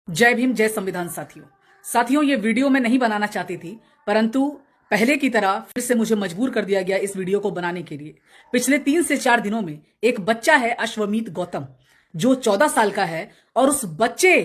जय भीम, जय संविधान। साथियों ये वीडियो मैं नहीं बनाना चाहती थी, परंतु पहले की तरह फिर से मुझे मजबूर कर दिया गया इस वीडियो को बनाने के लिए। पिछले 3 से 4 दिनों में एक बच्चा है अश्वमीत गौतम, जो 14 साल का है, और उस बच्चे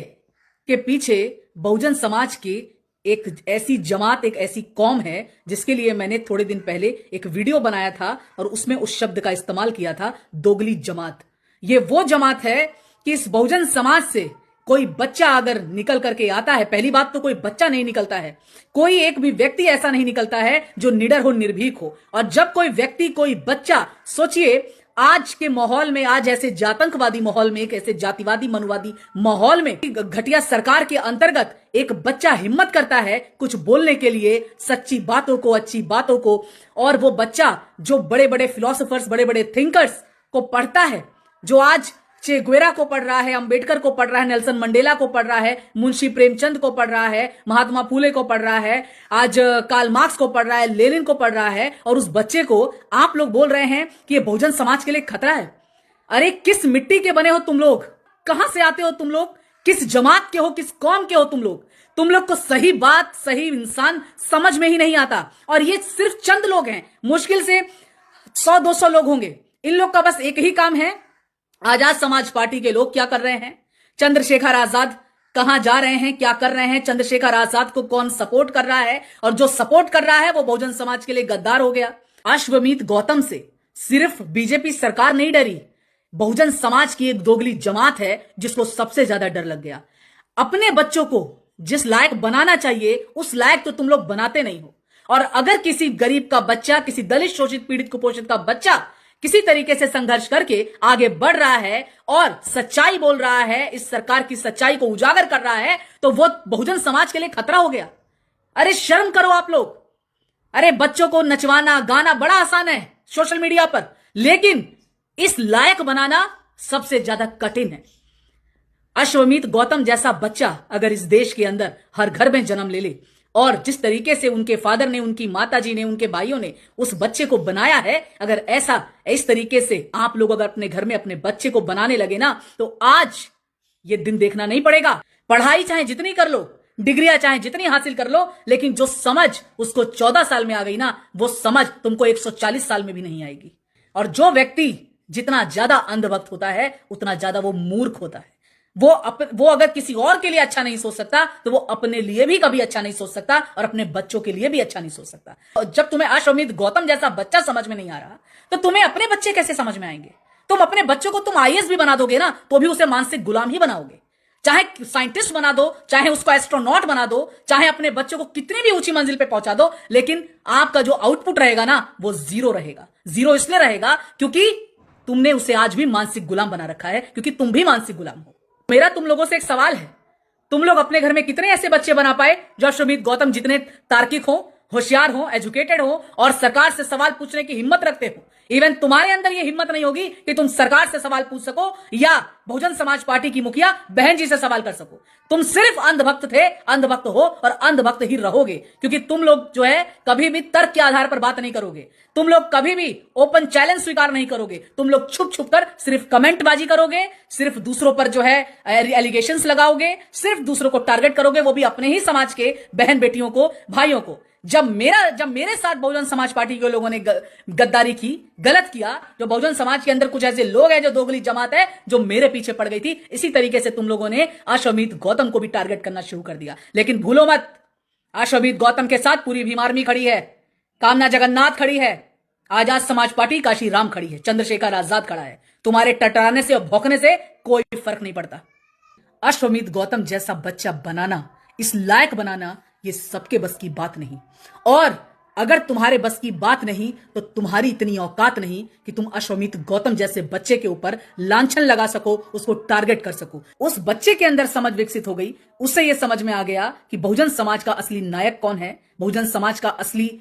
के पीछे बहुजन समाज की एक ऐसी जमात, एक ऐसी कौम है जिसके लिए मैंने थोड़े दिन पहले एक वीडियो बनाया था और उसमें उस शब्द का इस्तेमाल किया था, दोगली जमात। ये वो जमात है कि इस बहुजन समाज से कोई बच्चा अगर निकल करके आता है, पहली बात तो कोई बच्चा नहीं निकलता है, कोई एक भी व्यक्ति ऐसा नहीं निकलता है जो निडर हो, निर्भीक हो। और जब कोई व्यक्ति, कोई बच्चा, सोचिए आज के माहौल में, आज ऐसे जातंकवादी माहौल में, एक ऐसे जातिवादी मनुवादी माहौल में, घटिया सरकार के अंतर्गत एक बच्चा हिम्मत करता है कुछ बोलने के लिए, सच्ची बातों को, अच्छी बातों को, और वो बच्चा जो बड़े बड़े फिलोसोफर्स, बड़े बड़े थिंकर्स को पढ़ता है, जो आज चे गुवेरा को पढ़ रहा है, अंबेडकर को पढ़ रहा है, नेल्सन मंडेला को पढ़ रहा है, मुंशी प्रेमचंद को पढ़ रहा है, महात्मा फूले को पढ़ रहा है, आज कार्ल मार्क्स को पढ़ रहा है, लेनिन को पढ़ रहा है, और उस बच्चे को आप लोग बोल रहे हैं कि ये बहुजन समाज के लिए खतरा है। अरे किस मिट्टी के बने हो तुम लोग? कहां से आते हो तुम लोग? किस जमात के हो, किस कौम के हो तुम लोग? तुम लोग को सही बात, सही इंसान समझ में ही नहीं आता। और ये सिर्फ चंद लोग हैं, मुश्किल से 100-200 लोग होंगे। इन लोग का बस एक ही काम है। आजाद समाज पार्टी के लोग क्या कर रहे हैं? चंद्रशेखर आजाद कहां जा रहे हैं, क्या कर रहे हैं? चंद्रशेखर आजाद को कौन सपोर्ट कर रहा है? और जो सपोर्ट कर रहा है वो बहुजन समाज के लिए गद्दार हो गया। अश्वमीत गौतम से सिर्फ बीजेपी सरकार नहीं डरी, बहुजन समाज की एक दोगली जमात है जिसको सबसे ज्यादा डर लग गया। अपने बच्चों को जिस लायक बनाना चाहिए उस लायक तो तुम लोग बनाते नहीं हो। और अगर किसी गरीब का बच्चा, किसी दलित, शोषित, पीड़ित, कुपोषित का बच्चा किसी तरीके से संघर्ष करके आगे बढ़ रहा है और सच्चाई बोल रहा है, इस सरकार की सच्चाई को उजागर कर रहा है, तो वो बहुजन समाज के लिए खतरा हो गया। अरे शर्म करो आप लोग। अरे बच्चों को नचवाना, गाना बड़ा आसान है सोशल मीडिया पर, लेकिन इस लायक बनाना सबसे ज्यादा कठिन है। अश्वमीत गौतम जैसा बच्चा अगर इस देश के अंदर हर घर में जन्म ले ले, और जिस तरीके से उनके फादर ने, उनकी माताजी ने, उनके भाइयों ने उस बच्चे को बनाया है, अगर ऐसा इस तरीके से आप लोग अगर अपने घर में अपने बच्चे को बनाने लगे ना, तो आज ये दिन देखना नहीं पड़ेगा। पढ़ाई चाहे जितनी कर लो, डिग्रियां चाहे जितनी हासिल कर लो, लेकिन जो समझ उसको 14 साल में आ गई ना, वो समझ तुमको 140 साल में भी नहीं आएगी। और जो व्यक्ति जितना ज्यादा अंधभक्त होता है उतना ज्यादा वो मूर्ख होता है। वो अगर किसी और के लिए अच्छा नहीं सोच सकता तो वो अपने लिए भी कभी अच्छा नहीं सोच सकता, और अपने बच्चों के लिए भी अच्छा नहीं सोच सकता। और जब तुम्हें अश्वमीत गौतम जैसा बच्चा समझ में नहीं आ रहा, तो तुम्हें अपने बच्चे कैसे समझ में आएंगे? तुम अपने बच्चों को तुम आईएएस भी बना दोगे ना, तो भी उसे मानसिक गुलाम ही बनाओगे। चाहे साइंटिस्ट बना दो, चाहे उसको एस्ट्रोनॉट बना दो, चाहे अपने बच्चों को कितनी भी ऊंची मंजिल पे पहुंचा दो, लेकिन आपका जो आउटपुट रहेगा ना, वो जीरो रहेगा। जीरो इसलिए रहेगा क्योंकि तुमने उसे आज भी मानसिक गुलाम बना रखा है, क्योंकि तुम भी मानसिक गुलाम हो। मेरा तुम लोगों से एक सवाल है, तुम लोग अपने घर में कितने ऐसे बच्चे बना पाए जो अश्वमीत गौतम जितने तार्किक हो, होशियार हो, एजुकेटेड हो, और सरकार से सवाल पूछने की हिम्मत रखते हो? इवन तुम्हारे अंदर यह हिम्मत नहीं होगी कि तुम सरकार से सवाल पूछ सको या बहुजन समाज पार्टी की मुखिया बहन जी से सवाल कर सको। तुम सिर्फ अंधभक्त थे, अंधभक्त हो और अंधभक्त ही रहोगे, क्योंकि तुम लोग जो है कभी भी तर्क के आधार पर बात नहीं करोगे। तुम लोग कभी भी ओपन चैलेंज स्वीकार नहीं करोगे। तुम लोग छुप छुप कर सिर्फ कमेंटबाजी करोगे, सिर्फ दूसरों पर जो है एलिगेशंस लगाओगे, सिर्फ दूसरों को टारगेट करोगे, वो भी अपने ही समाज के बहन बेटियों को, भाइयों को। जब मेरे साथ बहुजन समाज पार्टी के लोगों ने गद्दारी की, गलत किया, जो बहुजन समाज के अंदर कुछ ऐसे लोग हैं, जो दोगली जमात है, जो मेरे पीछे पड़ गई थी, इसी तरीके से तुम लोगों ने अश्वमीत गौतम को भी टारगेट करना शुरू कर दिया। लेकिन भूलो मत, अश्वमीत गौतम के साथ पूरी भीम आर्मी खड़ी है, कामना जगन्नाथ खड़ी है, आजाद समाज पार्टी काशी राम खड़ी है, चंद्रशेखर आजाद खड़ा है। तुम्हारे टटराने से और भौंकने से कोई फर्क नहीं पड़ता। अश्वमीत गौतम जैसा बच्चा बनाना, इस लायक बनाना, ये सबके बस की बात नहीं। और अगर तुम्हारे बस की बात नहीं तो तुम्हारी इतनी औकात नहीं कि तुम अश्वमीत गौतम जैसे बच्चे के ऊपर लांछन लगा सको, उसको टारगेट कर सको। उस बच्चे के अंदर समझ विकसित हो गई, उससे यह समझ में आ गया कि बहुजन समाज का असली नायक कौन है, बहुजन समाज का असली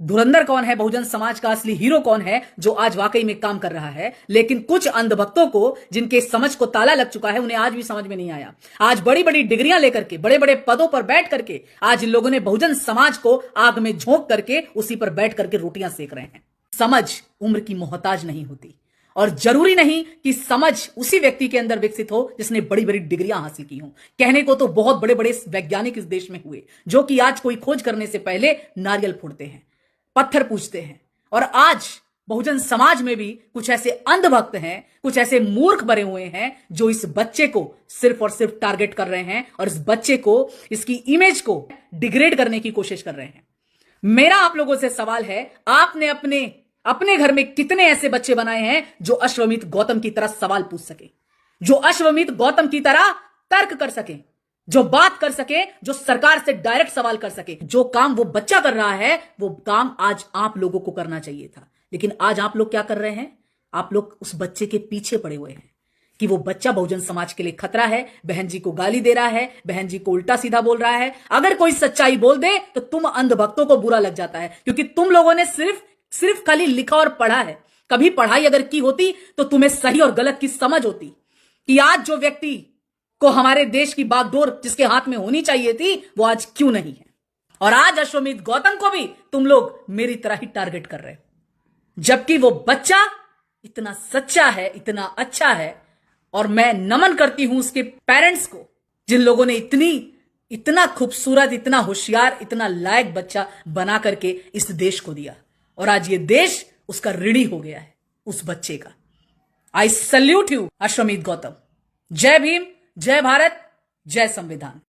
धुरंधर कौन है, बहुजन समाज का असली हीरो कौन है, जो आज वाकई में काम कर रहा है। लेकिन कुछ अंधभक्तों को, जिनके समझ को ताला लग चुका है, उन्हें आज भी समझ में नहीं आया। आज बड़ी बड़ी डिग्रियां लेकर के, बड़े बड़े पदों पर बैठ करके आज इन लोगों ने बहुजन समाज को आग में झोंक करके उसी पर बैठ करके रोटियां सेक रहे हैं। समझ उम्र की मोहताज नहीं होती, और जरूरी नहीं कि समझ उसी व्यक्ति के अंदर विकसित हो जिसने बड़ी बड़ी डिग्रियां हासिल की हों। कहने को तो बहुत बड़े बड़े वैज्ञानिक इस देश में हुए जो कि आज कोई खोज करने से पहले नारियल फोड़ते हैं, पत्थर पूजते हैं। और आज बहुजन समाज में भी कुछ ऐसे अंधभक्त हैं, कुछ ऐसे मूर्ख भरे हुए हैं जो इस बच्चे को सिर्फ और सिर्फ टारगेट कर रहे हैं और इस बच्चे को, इसकी इमेज को डिग्रेड करने की कोशिश कर रहे हैं। मेरा आप लोगों से सवाल है, आपने अपने घर में कितने ऐसे बच्चे बनाए हैं जो अश्वमेध गौतम की तरह सवाल पूछ सके, जो अश्वमेध गौतम की तरह तर्क कर सके, जो बात कर सके, जो सरकार से डायरेक्ट सवाल कर सके। जो काम वो बच्चा कर रहा है वो काम आज आप लोगों को करना चाहिए था, लेकिन आज आप लोग क्या कर रहे हैं? आप लोग उस बच्चे के पीछे पड़े हुए हैं कि वो बच्चा बहुजन समाज के लिए खतरा है, बहन जी को गाली दे रहा है, बहन जी को उल्टा सीधा बोल रहा है। अगर कोई सच्चाई बोल दे तो तुम अंधभक्तों को बुरा लग जाता है, क्योंकि तुम लोगों ने सिर्फ खाली लिखा और पढ़ा है। कभी पढ़ाई अगर की होती तो तुम्हें सही और गलत की समझ होती कि आज जो व्यक्ति को हमारे देश की बागडोर जिसके हाथ में होनी चाहिए थी वो आज क्यों नहीं है। और आज अश्वमेध गौतम को भी तुम लोग मेरी तरह ही टारगेट कर रहे हो, जबकि वो बच्चा इतना सच्चा है, इतना अच्छा है। और मैं नमन करती हूं उसके पेरेंट्स को, जिन लोगों ने इतना खूबसूरत, इतना होशियार, इतना लायक बच्चा बना करके इस देश को दिया। और आज ये देश उसका ऋणी हो गया है उस बच्चे का। आई सल्यूट यू अश्वमेध गौतम। जय भीम, जय भारत, जय संविधान।